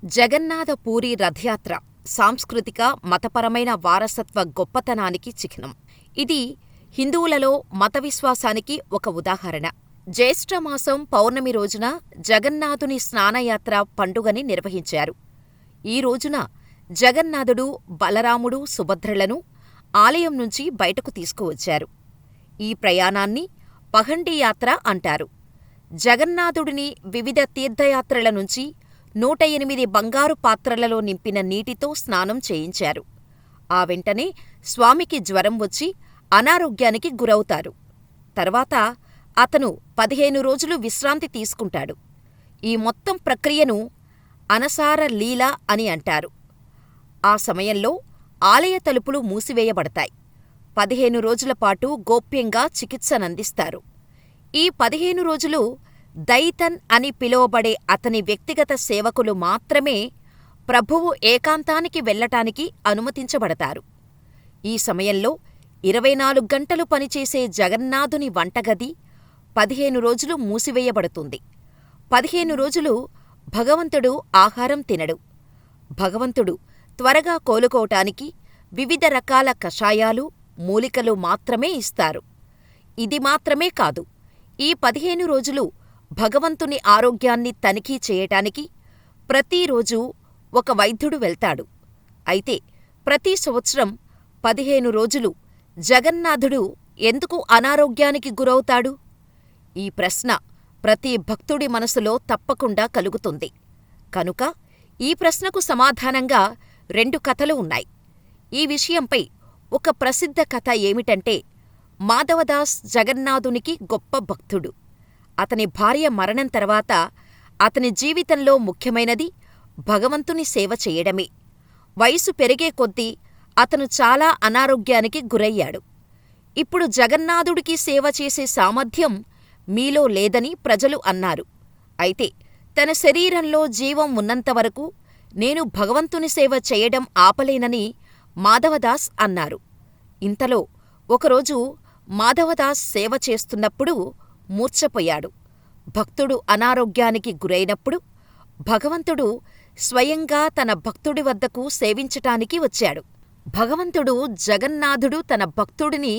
జగన్నాథ పూరి రథయాత్ర సాంస్కృతిక, మతపరమైన వారసత్వ గొప్పతనానికి చిహ్నం. ఇది హిందువులలో మత విశ్వాసానికి ఒక ఉదాహరణ. జ్యేష్ఠమాసం పౌర్ణమి రోజున జగన్నాథుని స్నానయాత్ర పండుగని నిర్వహించారు. ఈ రోజున జగన్నాథుడు, బలరాముడు, సుభద్రలను ఆలయం నుంచి బయటకు తీసుకువచ్చారు. ఈ ప్రయాణాన్ని పహండి యాత్ర అంటారు. జగన్నాథుడిని వివిధ తీర్థయాత్రల నుంచి 108 బంగారు పాత్రలలో నింపిన నీటితో స్నానం చేయించారు. ఆ వెంటనే స్వామికి జ్వరం వచ్చి అనారోగ్యానికి గురవుతారు. తర్వాత అతను 15 రోజులు విశ్రాంతి తీసుకుంటాడు. ఈ మొత్తం ప్రక్రియను అనసార లీల అని అంటారు. ఆ సమయంలో ఆలయ తలుపులు మూసివేయబడతాయి. 15 రోజులపాటు గోప్యంగా చికిత్సనందిస్తారు. ఈ 15 రోజులు దైతన్ అని పిలువబడే అతని వ్యక్తిగత సేవకులు మాత్రమే ప్రభువు ఏకాంతానికి వెళ్ళటానికి అనుమతించబడతారు. ఈ సమయంలో 24 గంటలు పనిచేసే జగన్నాథుని వంటగది 15 రోజులు మూసివేయబడుతుంది. 15 రోజులు భగవంతుడు ఆహారం తినడు. భగవంతుడు త్వరగా కోలుకోవటానికి వివిధ రకాల కషాయాలు, మూలికలు మాత్రమే ఇస్తారు. ఇది మాత్రమే కాదు, ఈ 15 రోజులు భగవంతుని ఆరోగ్యాన్ని తనిఖీ చేయటానికి ప్రతిరోజూ ఒక వైద్యుడు వెళ్తాడు. అయితే ప్రతి సంవత్సరం 15 రోజులు జగన్నాథుడు ఎందుకు అనారోగ్యానికి గురవుతాడు? ఈ ప్రశ్న ప్రతి భక్తుడి మనసులో తప్పకుండా కలుగుతుంది. కనుక ఈ ప్రశ్నకు సమాధానంగా 2 కథలు ఉన్నాయి. ఈ విషయంపై ఒక ప్రసిద్ధ కథ ఏమిటంటే, మాధవదాస్ జగన్నాథునికి గొప్ప భక్తుడు. అతని భార్య మరణం తర్వాత అతని జీవితంలో ముఖ్యమైనది భగవంతుని సేవ చేయడమే. వయసు పెరిగే కొద్దీ అతను చాలా అనారోగ్యానికి గురయ్యాడు. ఇప్పుడు జగన్నాథుడికి సేవ చేసే సామర్థ్యం మీలో లేదని ప్రజలు అన్నారు. అయితే తన శరీరంలో జీవం ఉన్నంతవరకు నేను భగవంతుని సేవ చేయడం ఆపలేనని మాధవదాస్ అన్నారు. ఇంతలో ఒకరోజు మాధవదాస్ సేవ చేస్తున్నప్పుడు మూర్ఛపోయాడు. భక్తుడు అనారోగ్యానికి గురైనప్పుడు భగవంతుడు స్వయంగా తన భక్తుడి వద్దకు సేవించటానికి వచ్చాడు. భగవంతుడు జగన్నాథుడు తన భక్తుడిని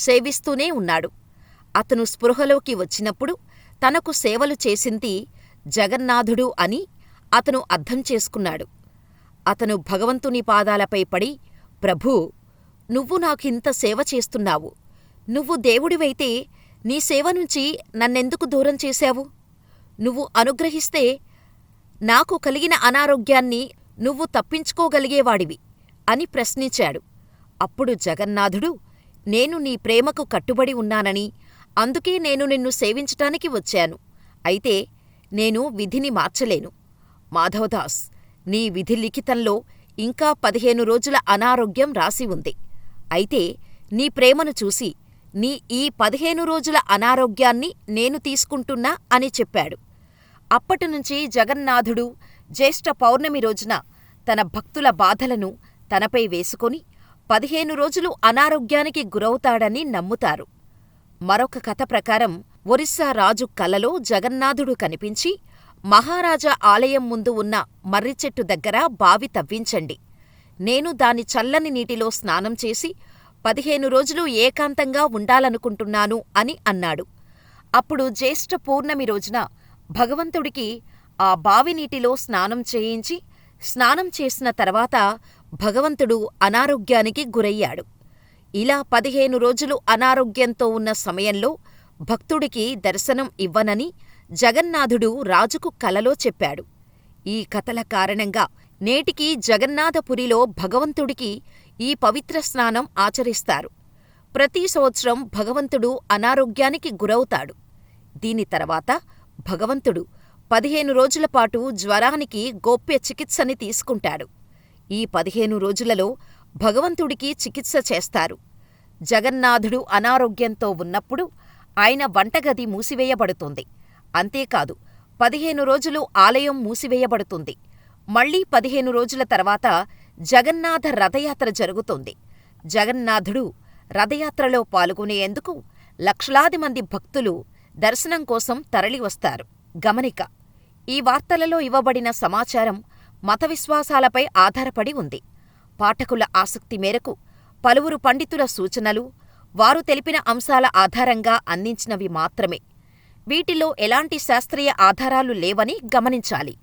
సేవిస్తూనే ఉన్నాడు. అతను స్పృహలోకి వచ్చినప్పుడు తనకు సేవలు చేసింది జగన్నాథుడు అని అతను అర్థం చేసుకున్నాడు. అతను భగవంతుని పాదాలపై పడి, ప్రభూ, నువ్వు నాకింత సేవ చేస్తున్నావు. నువ్వు దేవుడివైతే నీ సేవ నుంచి నన్నెందుకు దూరం చేశావు? నువ్వు అనుగ్రహిస్తే నాకు కలిగిన అనారోగ్యాన్ని నువ్వు తప్పించుకోగలిగేవాడివి అని ప్రశ్నించాడు. అప్పుడు జగన్నాథుడు, నేను నీ ప్రేమకు కట్టుబడి ఉన్నానని, అందుకే నేను నిన్ను సేవించటానికి వచ్చాను. అయితే నేను విధిని మార్చలేను. మాధవదాస్, నీ విధి లిఖితంలో ఇంకా 15 రోజుల అనారోగ్యం రాసి ఉంది. అయితే నీ ప్రేమను చూసి నీ ఈ 15 రోజుల అనారోగ్యాన్ని నేను తీసుకుంటున్నా అని చెప్పాడు. అప్పటినుంచి జగన్నాథుడు జ్యేష్ఠ పౌర్ణమి రోజున తన భక్తుల బాధలను తనపై వేసుకొని 15 రోజులు అనారోగ్యానికి గురవుతాడని నమ్ముతారు. మరొక కథ ప్రకారం ఒరిస్సా రాజు కలలో జగన్నాథుడు కనిపించి, మహారాజా ఆలయం ముందు ఉన్న మర్రిచెట్టు దగ్గర బావి తవ్వించండి. నేను దాని చల్లని నీటిలో స్నానం చేసి 15 రోజులు ఏకాంతంగా ఉండాలనుకుంటున్నాను అని అన్నాడు. అప్పుడు జ్యేష్ఠ పూర్ణమి రోజున భగవంతుడికి ఆ బావి నీటిలో స్నానం చేయించి, స్నానం చేసిన తర్వాత భగవంతుడు అనారోగ్యానికి గురయ్యాడు. ఇలా 15 రోజులు అనారోగ్యంతో ఉన్న సమయంలో భక్తుడికి దర్శనం ఇవ్వనని జగన్నాథుడు రాజుకు కలలో చెప్పాడు. ఈ కథల కారణంగా నేటికీ జగన్నాథపురిలో భగవంతుడికి ఈ పవిత్ర స్నానం ఆచరిస్తారు. ప్రతి సంవత్సరం భగవంతుడు అనారోగ్యానికి గురవుతాడు. దీని తర్వాత భగవంతుడు 15 రోజులపాటు జ్వరానికి గోప్య చికిత్సని తీసుకుంటాడు. ఈ 15 రోజులలో భగవంతుడికి చికిత్స చేస్తారు. జగన్నాథుడు అనారోగ్యంతో ఉన్నప్పుడు ఆయన వంటగది మూసివేయబడుతుంది. అంతేకాదు, 15 రోజులు ఆలయం మూసివేయబడుతుంది. మళ్లీ 15 రోజుల తర్వాత జగన్నాథ రథయాత్ర జరుగుతుంది. జగన్నాథుడు రథయాత్రలో పాల్గొనేందుకు లక్షలాది మంది భక్తులు దర్శనం కోసం తరలివస్తారు. గమనిక: ఈ వార్తలలో ఇవ్వబడిన సమాచారం మత విశ్వాసాలపై ఆధారపడి ఉంది. పాఠకుల ఆసక్తి మేరకు పలువురు పండితుల సూచనలు, వారు తెలిపిన అంశాల ఆధారంగా అందించినవి మాత్రమే. వీటిలో ఎలాంటి శాస్త్రీయ ఆధారాలు లేవని గమనించాలి.